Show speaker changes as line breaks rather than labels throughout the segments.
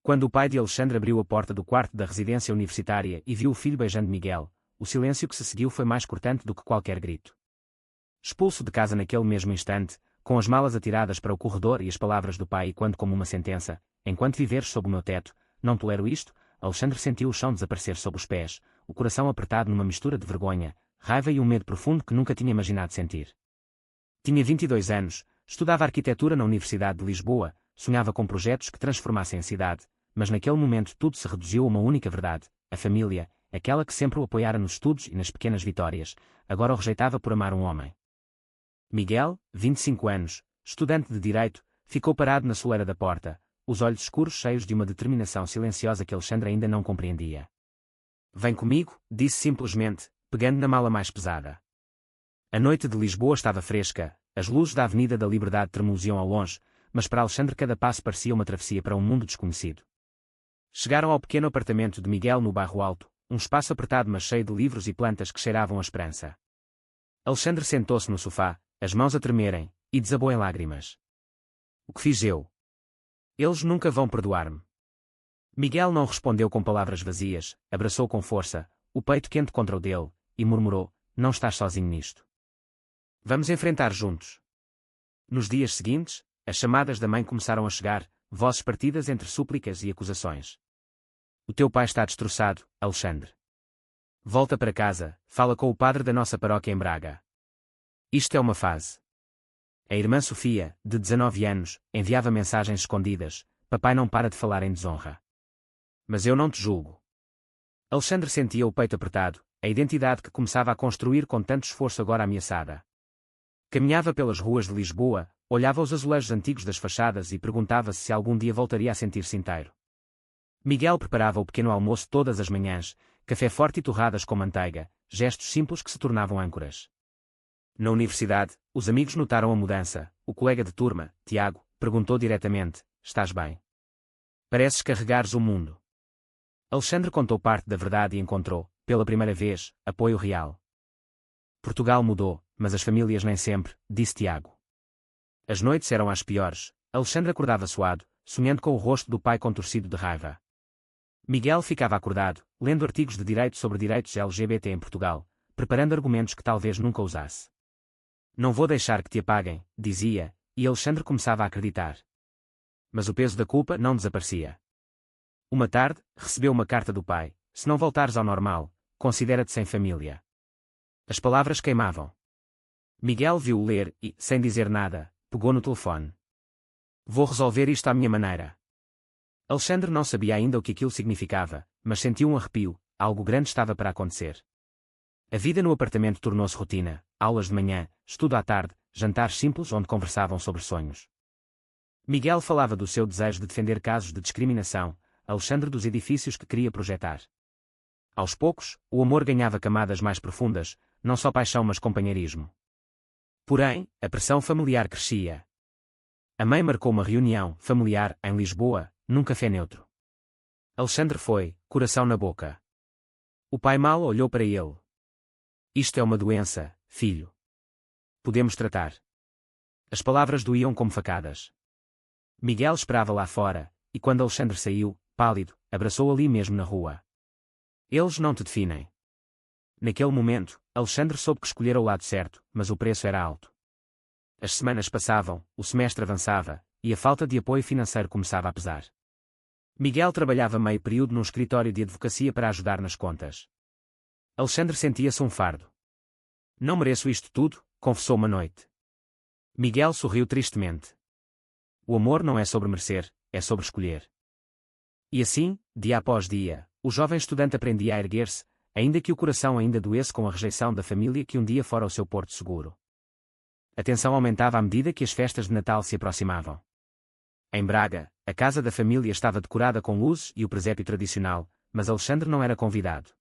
Quando o pai de Alexandre abriu a porta do quarto da residência universitária e viu o filho beijando Miguel, o silêncio que se seguiu foi mais cortante do que qualquer grito. Expulso de casa naquele mesmo instante, com as malas atiradas para o corredor e as palavras do pai ecoando como uma sentença, enquanto viveres sob o meu teto, não tolero isto, Alexandre sentiu o chão desaparecer sob os pés, o coração apertado numa mistura de vergonha, raiva e um medo profundo que nunca tinha imaginado sentir. Tinha 22 anos, estudava arquitetura na Universidade de Lisboa, sonhava com projetos que transformassem a cidade, mas naquele momento tudo se reduziu a uma única verdade: a família, aquela que sempre o apoiara nos estudos e nas pequenas vitórias, agora o rejeitava por amar um homem. Miguel, 25 anos, estudante de Direito, ficou parado na soleira da porta, os olhos escuros cheios de uma determinação silenciosa que Alexandre ainda não compreendia. Vem comigo, disse simplesmente, pegando na mala mais pesada. A noite de Lisboa estava fresca, as luzes da Avenida da Liberdade tremuziam ao longe, mas para Alexandre cada passo parecia uma travessia para um mundo desconhecido. Chegaram ao pequeno apartamento de Miguel no bairro Alto, um espaço apertado mas cheio de livros e plantas que cheiravam a esperança. Alexandre sentou-se no sofá, as mãos a tremerem, e desabou em lágrimas. O que fiz eu? Eles nunca vão perdoar-me. Miguel não respondeu com palavras vazias, abraçou com força, o peito quente contra o dele, e murmurou: não estás sozinho nisto. Vamos enfrentar juntos. Nos dias seguintes, as chamadas da mãe começaram a chegar, vozes partidas entre súplicas e acusações. O teu pai está destroçado, Alexandre. Volta para casa, fala com o padre da nossa paróquia em Braga. Isto é uma fase. A irmã Sofia, de 19 anos, enviava mensagens escondidas: papai não para de falar em desonra. Mas eu não te julgo. Alexandre sentia o peito apertado, a identidade que começava a construir com tanto esforço agora ameaçada. Caminhava pelas ruas de Lisboa, olhava os azulejos antigos das fachadas e perguntava-se se algum dia voltaria a sentir-se inteiro. Miguel preparava o pequeno almoço todas as manhãs, café forte e torradas com manteiga, gestos simples que se tornavam âncoras. Na universidade, os amigos notaram a mudança. O colega de turma, Tiago, perguntou diretamente: estás bem? Pareces carregares o mundo. Alexandre contou parte da verdade e encontrou, pela primeira vez, apoio real. Portugal mudou, mas as famílias nem sempre, disse Tiago. As noites eram as piores. Alexandre acordava suado, sonhando com o rosto do pai contorcido de raiva. Miguel ficava acordado, lendo artigos de direito sobre direitos LGBT em Portugal, preparando argumentos que talvez nunca usasse. Não vou deixar que te apaguem, dizia, e Alexandre começava a acreditar. Mas o peso da culpa não desaparecia. Uma tarde, recebeu uma carta do pai: se não voltares ao normal, considera-te sem família. As palavras queimavam. Miguel viu-o ler e, sem dizer nada, pegou no telefone. Vou resolver isto à minha maneira. Alexandre não sabia ainda o que aquilo significava, mas sentiu um arrepio: algo grande estava para acontecer. A vida no apartamento tornou-se rotina, aulas de manhã, estudo à tarde, jantares simples onde conversavam sobre sonhos. Miguel falava do seu desejo de defender casos de discriminação, Alexandre dos edifícios que queria projetar. Aos poucos, o amor ganhava camadas mais profundas, não só paixão mas companheirismo. Porém, a pressão familiar crescia. A mãe marcou uma reunião familiar em Lisboa, num café neutro. Alexandre foi, coração na boca. O pai mal olhou para ele. Isto é uma doença, filho. Podemos tratar. As palavras doíam como facadas. Miguel esperava lá fora, e quando Alexandre saiu, pálido, abraçou ali mesmo na rua. Eles não te definem. Naquele momento, Alexandre soube que escolhera o lado certo, mas o preço era alto. As semanas passavam, o semestre avançava, e a falta de apoio financeiro começava a pesar. Miguel trabalhava meio período num escritório de advocacia para ajudar nas contas. Alexandre sentia-se um fardo. Não mereço isto tudo, confessou uma noite. Miguel sorriu tristemente. O amor não é sobre merecer, é sobre escolher. E assim, dia após dia, o jovem estudante aprendia a erguer-se, ainda que o coração ainda doesse com a rejeição da família que um dia fora o seu porto seguro. A tensão aumentava à medida que as festas de Natal se aproximavam. Em Braga, a casa da família estava decorada com luzes e o presépio tradicional, mas Alexandre não era convidado.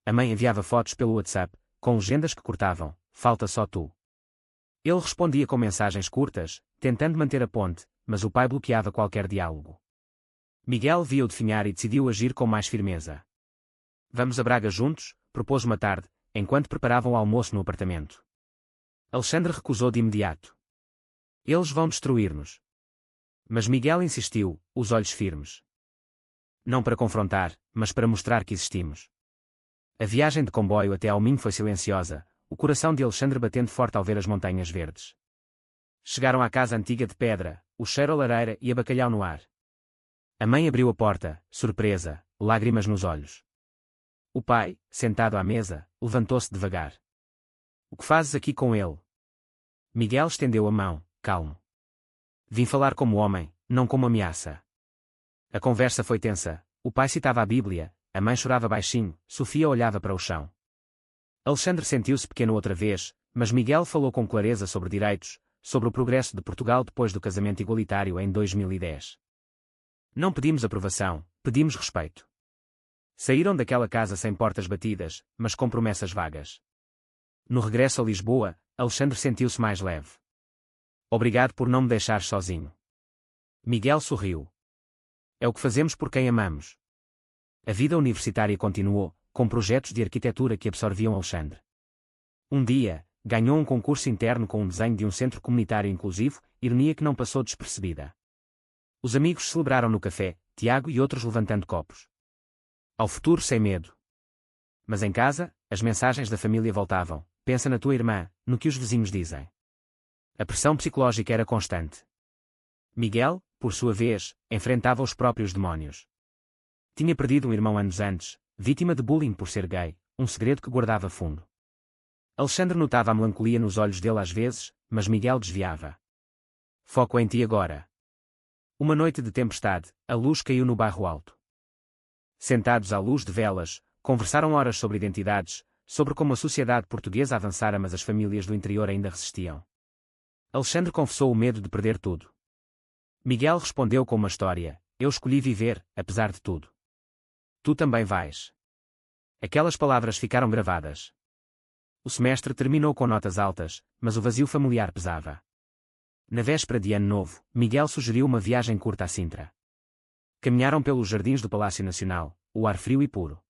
A mãe enviava fotos pelo WhatsApp, com legendas que cortavam: falta só tu. Ele respondia com mensagens curtas, tentando manter a ponte, mas o pai bloqueava qualquer diálogo. Miguel via-o definhar e decidiu agir com mais firmeza. Vamos a Braga juntos, propôs uma tarde, enquanto preparavam o almoço no apartamento. Alexandre recusou de imediato. Eles vão destruir-nos. Mas Miguel insistiu, os olhos firmes. Não para confrontar, mas para mostrar que existimos. A viagem de comboio até ao Minho foi silenciosa, o coração de Alexandre batendo forte ao ver as montanhas verdes. Chegaram à casa antiga de pedra, o cheiro a lareira e a bacalhau no ar. A mãe abriu a porta, surpresa, lágrimas nos olhos. O pai, sentado à mesa, levantou-se devagar. O que fazes aqui com ele? Miguel estendeu a mão, calmo. Vim falar como homem, não como ameaça. A conversa foi tensa, o pai citava a Bíblia, a mãe chorava baixinho, Sofia olhava para o chão. Alexandre sentiu-se pequeno outra vez, mas Miguel falou com clareza sobre direitos, sobre o progresso de Portugal depois do casamento igualitário em 2010. Não pedimos aprovação, pedimos respeito. Saíram daquela casa sem portas batidas, mas com promessas vagas. No regresso a Lisboa, Alexandre sentiu-se mais leve. Obrigado por não me deixar sozinho. Miguel sorriu. É o que fazemos por quem amamos. A vida universitária continuou, com projetos de arquitetura que absorviam Alexandre. Um dia, ganhou um concurso interno com um desenho de um centro comunitário inclusivo, ironia que não passou despercebida. Os amigos celebraram no café, Tiago e outros levantando copos. Ao futuro sem medo. Mas em casa, as mensagens da família voltavam. Pensa na tua irmã, no que os vizinhos dizem. A pressão psicológica era constante. Miguel, por sua vez, enfrentava os próprios demónios. Tinha perdido um irmão anos antes, vítima de bullying por ser gay, um segredo que guardava fundo. Alexandre notava a melancolia nos olhos dele às vezes, mas Miguel desviava. Foco em ti agora. Uma noite de tempestade, a luz caiu no bairro alto. Sentados à luz de velas, conversaram horas sobre identidades, sobre como a sociedade portuguesa avançara mas as famílias do interior ainda resistiam. Alexandre confessou o medo de perder tudo. Miguel respondeu com uma história: eu escolhi viver, apesar de tudo. Tu também vais. Aquelas palavras ficaram gravadas. O semestre terminou com notas altas, mas o vazio familiar pesava. Na véspera de Ano Novo, Miguel sugeriu uma viagem curta a Sintra. Caminharam pelos jardins do Palácio Nacional, o ar frio e puro.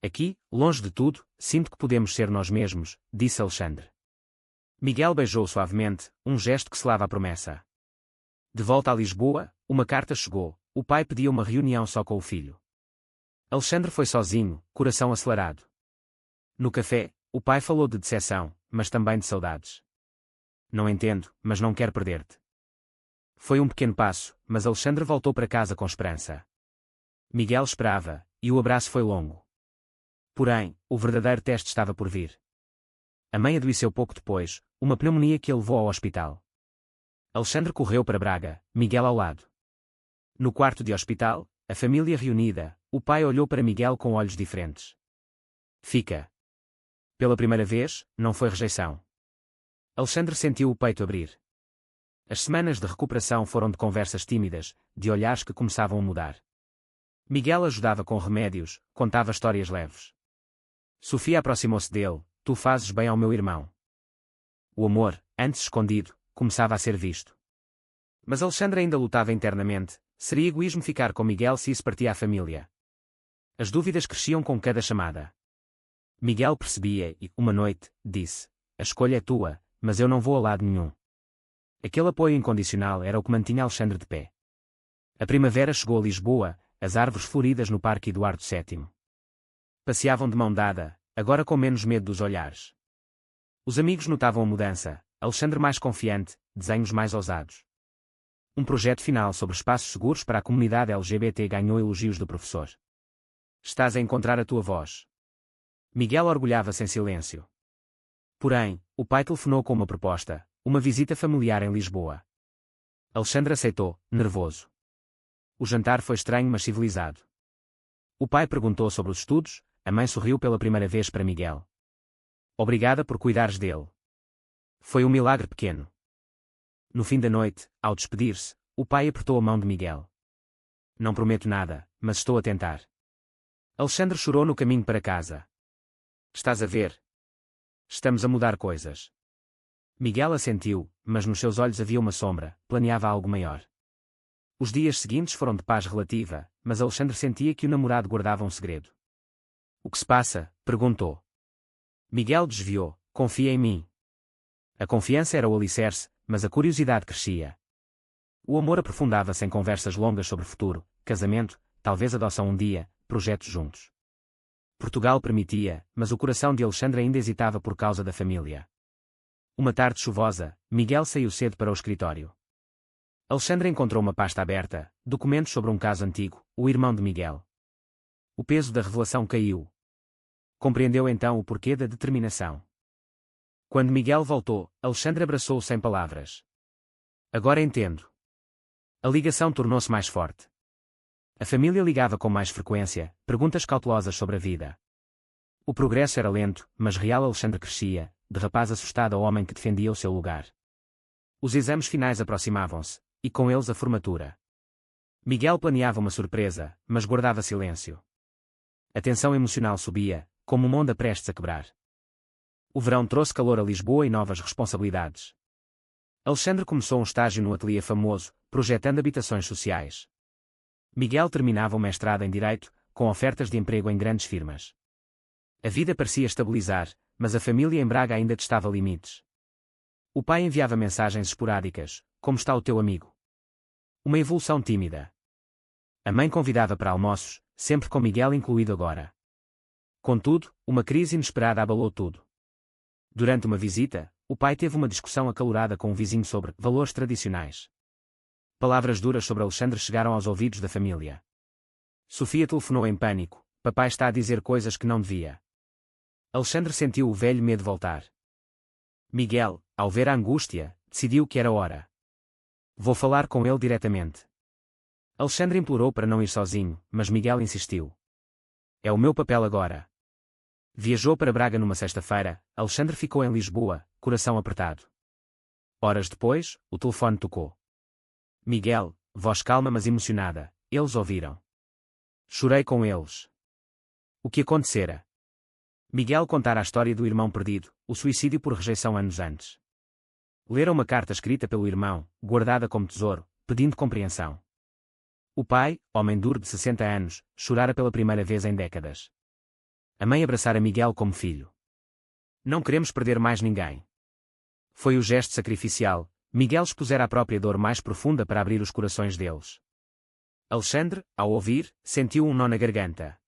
Aqui, longe de tudo, sinto que podemos ser nós mesmos, disse Alexandre. Miguel beijou suavemente, um gesto que selava a promessa. De volta a Lisboa, uma carta chegou, o pai pedia uma reunião só com o filho. Alexandre foi sozinho, coração acelerado. No café, o pai falou de decepção, mas também de saudades. Não entendo, mas não quero perder-te. Foi um pequeno passo, mas Alexandre voltou para casa com esperança. Miguel esperava, e o abraço foi longo. Porém, o verdadeiro teste estava por vir. A mãe adoeceu pouco depois, uma pneumonia que a levou ao hospital. Alexandre correu para Braga, Miguel ao lado. No quarto de hospital, a família reunida, o pai olhou para Miguel com olhos diferentes. Fica. Pela primeira vez, não foi rejeição. Alexandre sentiu o peito abrir. As semanas de recuperação foram de conversas tímidas, de olhares que começavam a mudar. Miguel ajudava com remédios, contava histórias leves. Sofia aproximou-se dele: tu fazes bem ao meu irmão. O amor, antes escondido, começava a ser visto. Mas Alexandre ainda lutava internamente: seria egoísmo ficar com Miguel se isso partia a família? As dúvidas cresciam com cada chamada. Miguel percebia e, uma noite, disse: a escolha é tua, mas eu não vou a lado nenhum. Aquele apoio incondicional era o que mantinha Alexandre de pé. A primavera chegou a Lisboa, as árvores floridas no Parque Eduardo VII. Passeavam de mão dada, agora com menos medo dos olhares. Os amigos notavam a mudança, Alexandre mais confiante, desenhos mais ousados. Um projeto final sobre espaços seguros para a comunidade LGBT ganhou elogios do professor. Estás a encontrar a tua voz. Miguel orgulhava-se em silêncio. Porém, o pai telefonou com uma proposta, uma visita familiar em Lisboa. Alexandre aceitou, nervoso. O jantar foi estranho mas civilizado. O pai perguntou sobre os estudos, a mãe sorriu pela primeira vez para Miguel. Obrigada por cuidares dele. Foi um milagre pequeno. No fim da noite, ao despedir-se, o pai apertou a mão de Miguel. Não prometo nada, mas estou a tentar. Alexandre chorou no caminho para casa. Estás a ver? Estamos a mudar coisas. Miguel assentiu, mas nos seus olhos havia uma sombra, planeava algo maior. Os dias seguintes foram de paz relativa, mas Alexandre sentia que o namorado guardava um segredo. O que se passa? Perguntou. Miguel desviou: confia em mim. A confiança era o alicerce, mas a curiosidade crescia. O amor aprofundava-se em conversas longas sobre futuro, casamento, talvez adoção um dia, projetos juntos. Portugal permitia, mas o coração de Alexandre ainda hesitava por causa da família. Uma tarde chuvosa, Miguel saiu cedo para o escritório. Alexandre encontrou uma pasta aberta, documentos sobre um caso antigo, o irmão de Miguel. O peso da revelação caiu. Compreendeu então o porquê da determinação. Quando Miguel voltou, Alexandre abraçou-o sem palavras. Agora entendo. A ligação tornou-se mais forte. A família ligava com mais frequência, perguntas cautelosas sobre a vida. O progresso era lento, mas real. Alexandre crescia, de rapaz assustado ao homem que defendia o seu lugar. Os exames finais aproximavam-se, e com eles a formatura. Miguel planeava uma surpresa, mas guardava silêncio. A tensão emocional subia, como uma onda prestes a quebrar. O verão trouxe calor a Lisboa e novas responsabilidades. Alexandre começou um estágio no ateliê famoso, projetando habitações sociais. Miguel terminava o mestrado em Direito, com ofertas de emprego em grandes firmas. A vida parecia estabilizar, mas a família em Braga ainda testava limites. O pai enviava mensagens esporádicas: como está o teu amigo? Uma evolução tímida. A mãe convidava para almoços, sempre com Miguel incluído agora. Contudo, uma crise inesperada abalou tudo. Durante uma visita, o pai teve uma discussão acalorada com um vizinho sobre valores tradicionais. Palavras duras sobre Alexandre chegaram aos ouvidos da família. Sofia telefonou em pânico: papai está a dizer coisas que não devia. Alexandre sentiu o velho medo voltar. Miguel, ao ver a angústia, decidiu que era hora. Vou falar com ele diretamente. Alexandre implorou para não ir sozinho, mas Miguel insistiu. É o meu papel agora. Viajou para Braga numa sexta-feira. Alexandre ficou em Lisboa, coração apertado. Horas depois, o telefone tocou. Miguel, voz calma mas emocionada, eles ouviram. Chorei com eles. O que acontecera? Miguel contara a história do irmão perdido, o suicídio por rejeição anos antes. Lera uma carta escrita pelo irmão, guardada como tesouro, pedindo compreensão. O pai, homem duro de 60 anos, chorara pela primeira vez em décadas. A mãe abraçara Miguel como filho. Não queremos perder mais ninguém. Foi o gesto sacrificial. Miguel expusera a própria dor mais profunda para abrir os corações deles. Alexandre, ao ouvir, sentiu um nó na garganta.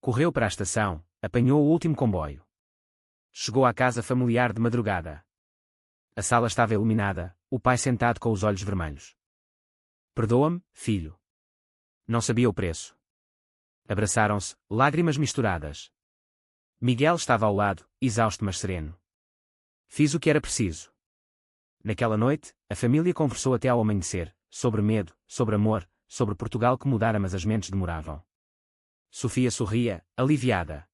Correu para a estação, apanhou o último comboio. Chegou à casa familiar de madrugada. A sala estava iluminada, o pai sentado com os olhos vermelhos. Perdoa-me, filho. Não sabia o preço. Abraçaram-se, lágrimas misturadas. Miguel estava ao lado, exausto mas sereno. Fiz o que era preciso. Naquela noite, a família conversou até ao amanhecer, sobre medo, sobre amor, sobre Portugal que mudara mas as mentes demoravam. Sofia sorria, aliviada.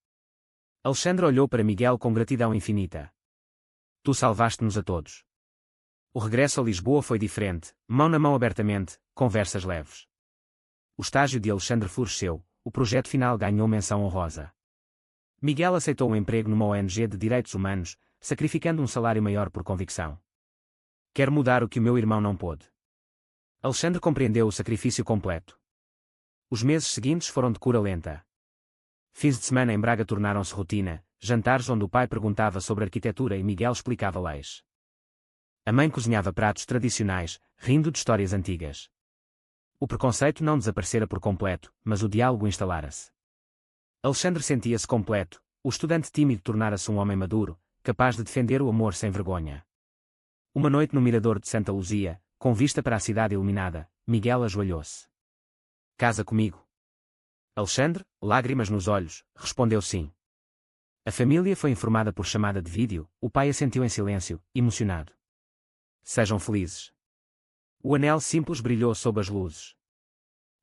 Alexandre olhou para Miguel com gratidão infinita. Tu salvaste-nos a todos. O regresso a Lisboa foi diferente, mão na mão abertamente, conversas leves. O estágio de Alexandre floresceu, o projeto final ganhou menção honrosa. Miguel aceitou um emprego numa ONG de direitos humanos, sacrificando um salário maior por convicção. Quero mudar o que o meu irmão não pôde. Alexandre compreendeu o sacrifício completo. Os meses seguintes foram de cura lenta. Fins de semana em Braga tornaram-se rotina, jantares onde o pai perguntava sobre arquitetura e Miguel explicava leis. A mãe cozinhava pratos tradicionais, rindo de histórias antigas. O preconceito não desaparecera por completo, mas o diálogo instalara-se. Alexandre sentia-se completo, o estudante tímido tornara-se um homem maduro, capaz de defender o amor sem vergonha. Uma noite no mirador de Santa Luzia, com vista para a cidade iluminada, Miguel ajoelhou-se. Casa comigo. Alexandre, lágrimas nos olhos, respondeu sim. A família foi informada por chamada de vídeo, o pai assentiu em silêncio, emocionado. Sejam felizes. O anel simples brilhou sob as luzes.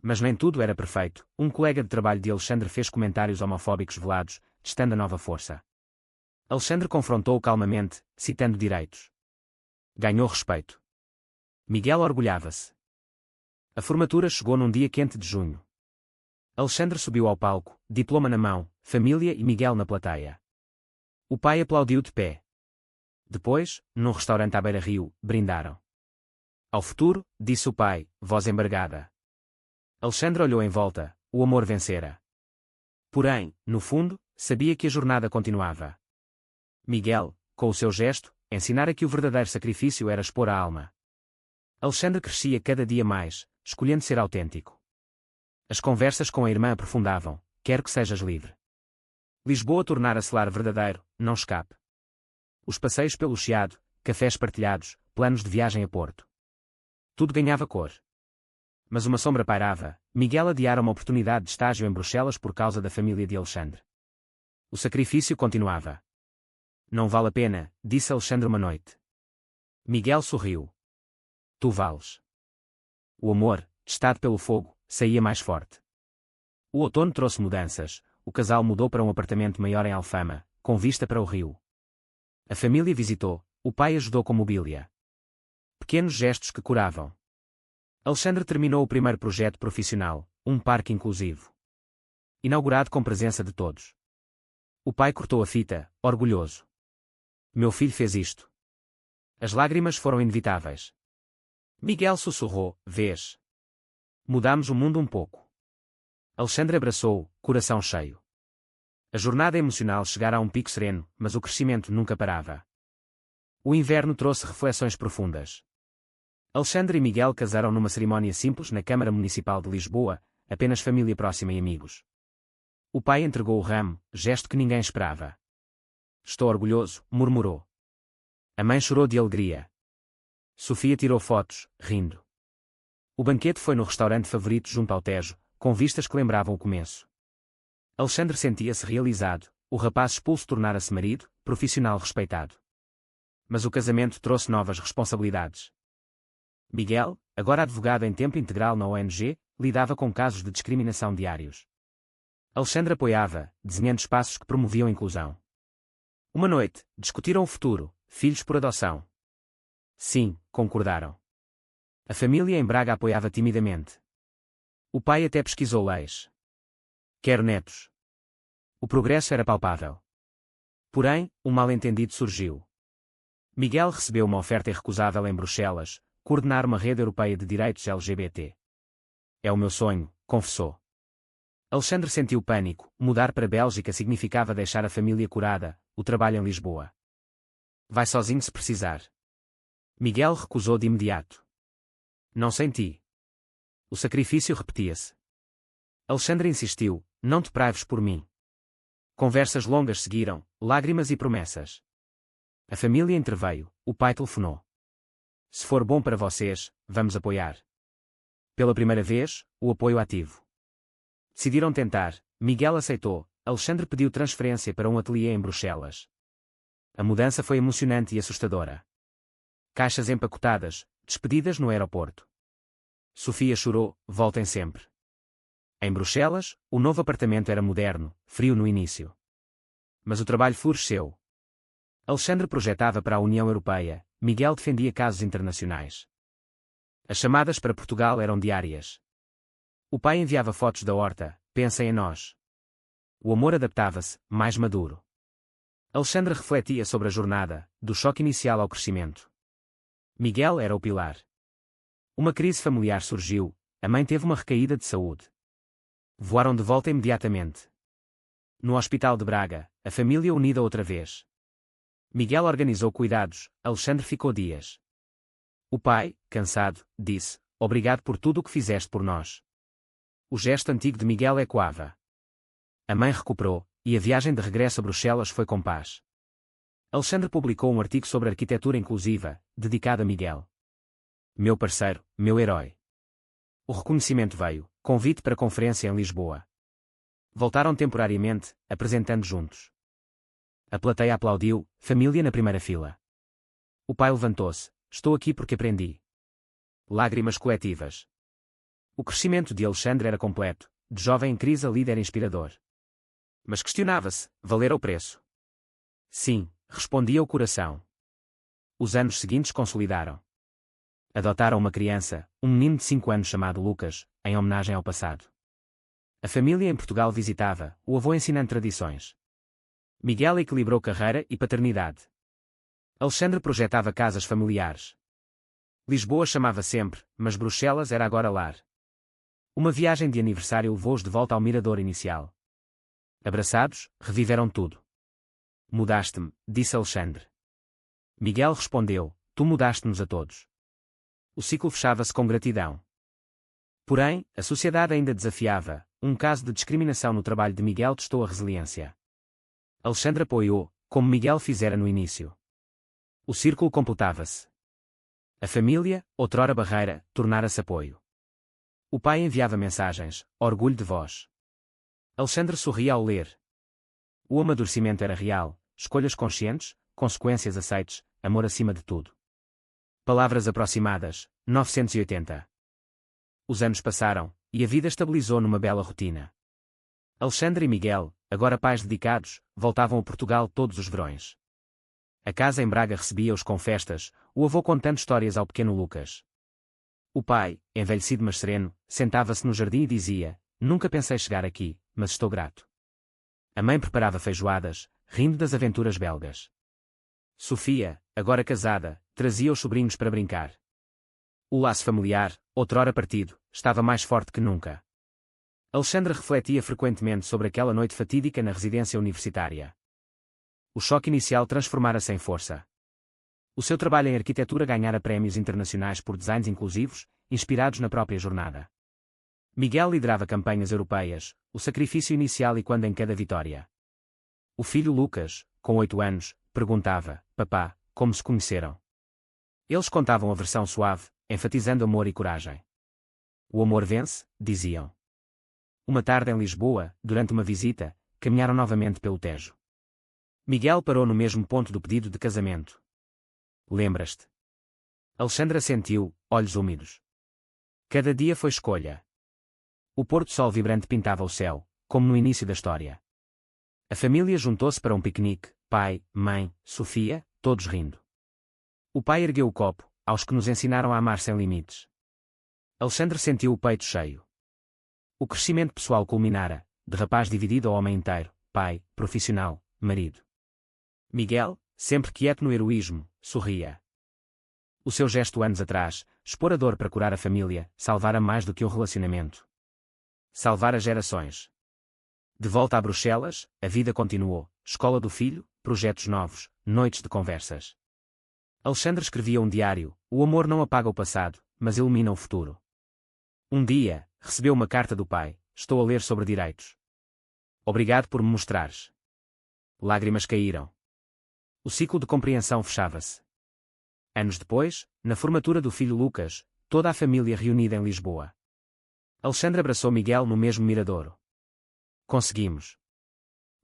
Mas nem tudo era perfeito. Um colega de trabalho de Alexandre fez comentários homofóbicos velados, testando a nova força. Alexandre confrontou-o calmamente, citando direitos. Ganhou respeito. Miguel orgulhava-se. A formatura chegou num dia quente de junho. Alexandre subiu ao palco, diploma na mão, família e Miguel na plateia. O pai aplaudiu de pé. Depois, num restaurante à beira-rio, brindaram. Ao futuro, disse o pai, voz embargada. Alexandre olhou em volta, o amor vencera. Porém, no fundo, sabia que a jornada continuava. Miguel, com o seu gesto, ensinara que o verdadeiro sacrifício era expor a alma. Alexandre crescia cada dia mais, escolhendo ser autêntico. As conversas com a irmã aprofundavam: quero que sejas livre. Lisboa tornara-se lar verdadeiro, não escape. Os passeios pelo Chiado, cafés partilhados, planos de viagem a Porto. Tudo ganhava cor. Mas uma sombra pairava: Miguel adiara uma oportunidade de estágio em Bruxelas por causa da família de Alexandre. O sacrifício continuava. Não vale a pena, disse Alexandre uma noite. Miguel sorriu. Tu vales. O amor, testado pelo fogo, saía mais forte. O outono trouxe mudanças. O casal mudou para um apartamento maior em Alfama, com vista para o rio. A família visitou, o pai ajudou com mobília. Pequenos gestos que curavam. Alexandre terminou o primeiro projeto profissional, um parque inclusivo. Inaugurado com presença de todos. O pai cortou a fita, orgulhoso. Meu filho fez isto. As lágrimas foram inevitáveis. Miguel sussurrou: vês? Mudamos o mundo um pouco. Alexandre abraçou-o, coração cheio. A jornada emocional chegara a um pico sereno, mas o crescimento nunca parava. O inverno trouxe reflexões profundas. Alexandre e Miguel casaram numa cerimónia simples na Câmara Municipal de Lisboa, apenas família próxima e amigos. O pai entregou o ramo, gesto que ninguém esperava. Estou orgulhoso, murmurou. A mãe chorou de alegria. Sofia tirou fotos, rindo. O banquete foi no restaurante favorito junto ao Tejo, com vistas que lembravam o começo. Alexandre sentia-se realizado, o rapaz expulso tornara-se marido, profissional respeitado. Mas o casamento trouxe novas responsabilidades. Miguel, agora advogado em tempo integral na ONG, lidava com casos de discriminação diários. Alexandre apoiava, desenhando espaços que promoviam a inclusão. Uma noite, discutiram o futuro, filhos por adoção. Sim, concordaram. A família em Braga apoiava timidamente. O pai até pesquisou leis. Quero netos. O progresso era palpável. Porém, um mal-entendido surgiu. Miguel recebeu uma oferta irrecusável em Bruxelas, coordenar uma rede europeia de direitos LGBT. É o meu sonho, confessou. Alexandre sentiu pânico. Mudar para a Bélgica significava deixar a família curada, o trabalho em Lisboa. Vai sozinho se precisar. Miguel recusou de imediato. Não sem ti. O sacrifício repetia-se. Alexandre insistiu: não te prives por mim. Conversas longas seguiram, lágrimas e promessas. A família interveio, o pai telefonou. Se for bom para vocês, vamos apoiar. Pela primeira vez, o apoio ativo. Decidiram tentar, Miguel aceitou, Alexandre pediu transferência para um ateliê em Bruxelas. A mudança foi emocionante e assustadora. Caixas empacotadas, despedidas no aeroporto. Sofia chorou: voltem sempre. Em Bruxelas, o novo apartamento era moderno, frio no início. Mas o trabalho floresceu. Alexandre projetava para a União Europeia, Miguel defendia casos internacionais. As chamadas para Portugal eram diárias. O pai enviava fotos da horta: pensem em nós. O amor adaptava-se, mais maduro. Alexandre refletia sobre a jornada, do choque inicial ao crescimento. Miguel era o pilar. Uma crise familiar surgiu, a mãe teve uma recaída de saúde. Voaram de volta imediatamente. No hospital de Braga, a família unida outra vez. Miguel organizou cuidados, Alexandre ficou dias. O pai, cansado, disse: obrigado por tudo o que fizeste por nós. O gesto antigo de Miguel ecoava. A mãe recuperou, e a viagem de regresso a Bruxelas foi com paz. Alexandre publicou um artigo sobre arquitetura inclusiva, dedicado a Miguel. Meu parceiro, meu herói. O reconhecimento veio, convite para conferência em Lisboa. Voltaram temporariamente, apresentando juntos. A plateia aplaudiu, família na primeira fila. O pai levantou-se: estou aqui porque aprendi. Lágrimas coletivas. O crescimento de Alexandre era completo, de jovem em crise a líder inspirador. Mas questionava-se: valera o preço? Sim, respondia o coração. Os anos seguintes consolidaram. Adotaram uma criança, um menino de 5 anos chamado Lucas, em homenagem ao passado. A família em Portugal visitava, o avô ensinando tradições. Miguel equilibrou carreira e paternidade. Alexandre projetava casas familiares. Lisboa chamava sempre, mas Bruxelas era agora lar. Uma viagem de aniversário levou-os de volta ao mirador inicial. Abraçados, reviveram tudo. Mudaste-me, disse Alexandre. Miguel respondeu: tu mudaste-nos a todos. O ciclo fechava-se com gratidão. Porém, a sociedade ainda desafiava. Um caso de discriminação no trabalho de Miguel testou a resiliência. Alexandre apoiou, como Miguel fizera no início. O círculo completava-se. A família, outrora barreira, tornara-se apoio. O pai enviava mensagens, orgulho de vós. Alexandre sorria ao ler. O amadurecimento era real, escolhas conscientes, consequências aceites, amor acima de tudo. Palavras aproximadas, 980. Os anos passaram, e a vida estabilizou numa bela rotina. Alexandre e Miguel, agora pais dedicados, voltavam a Portugal todos os verões. A casa em Braga recebia-os com festas, o avô contando histórias ao pequeno Lucas. O pai, envelhecido mas sereno, sentava-se no jardim e dizia: nunca pensei chegar aqui, mas estou grato. A mãe preparava feijoadas, rindo das aventuras belgas. Sofia, agora casada, trazia os sobrinhos para brincar. O laço familiar, outrora partido, estava mais forte que nunca. Alexandre refletia frequentemente sobre aquela noite fatídica na residência universitária. O choque inicial transformara-se em força. O seu trabalho em arquitetura ganhara prémios internacionais por designs inclusivos, inspirados na própria jornada. Miguel liderava campanhas europeias, o sacrifício inicial e quando em cada vitória. O filho Lucas, com 8 anos, perguntava: papá, como se conheceram? Eles contavam a versão suave, enfatizando amor e coragem. O amor vence, diziam. Uma tarde em Lisboa, durante uma visita, caminharam novamente pelo Tejo. Miguel parou no mesmo ponto do pedido de casamento. Lembras-te? Alexandre assentiu, olhos úmidos. Cada dia foi escolha. O pôr-do-sol vibrante pintava o céu, como no início da história. A família juntou-se para um piquenique, pai, mãe, Sofia, todos rindo. O pai ergueu o copo, aos que nos ensinaram a amar sem limites. Alexandre sentiu o peito cheio. O crescimento pessoal culminara, de rapaz dividido ao homem inteiro, pai, profissional, marido. Miguel, sempre quieto no heroísmo, sorria. O seu gesto anos atrás, expor a dor para curar a família, salvara mais do que um relacionamento. Salvara gerações. De volta a Bruxelas, a vida continuou, escola do filho, projetos novos, noites de conversas. Alexandre escrevia um diário: o amor não apaga o passado, mas ilumina o futuro. Um dia, recebeu uma carta do pai: estou a ler sobre direitos. Obrigado por me mostrares. Lágrimas caíram. O ciclo de compreensão fechava-se. Anos depois, na formatura do filho Lucas, toda a família reunida em Lisboa. Alexandre abraçou Miguel no mesmo miradouro. Conseguimos.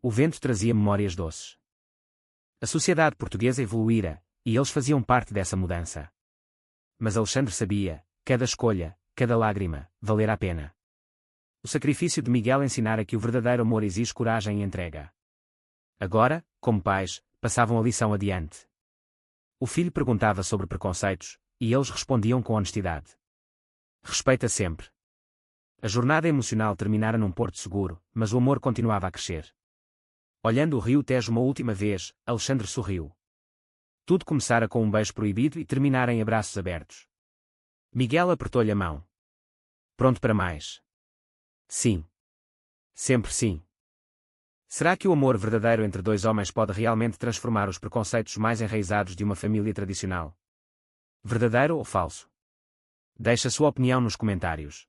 O vento trazia memórias doces. A sociedade portuguesa evoluíra, e eles faziam parte dessa mudança. Mas Alexandre sabia: cada escolha, cada lágrima, valera a pena. O sacrifício de Miguel ensinara que o verdadeiro amor exige coragem e entrega. Agora, como pais, passavam a lição adiante. O filho perguntava sobre preconceitos, e eles respondiam com honestidade. Respeita sempre. A jornada emocional terminara num porto seguro, mas o amor continuava a crescer. Olhando o rio Tejo uma última vez, Alexandre sorriu. Tudo começara com um beijo proibido e terminara em abraços abertos. Miguel apertou-lhe a mão. Pronto para mais? Sim. Sempre sim. Será que o amor verdadeiro entre dois homens pode realmente transformar os preconceitos mais enraizados de uma família tradicional? Verdadeiro ou falso? Deixe a sua opinião nos comentários.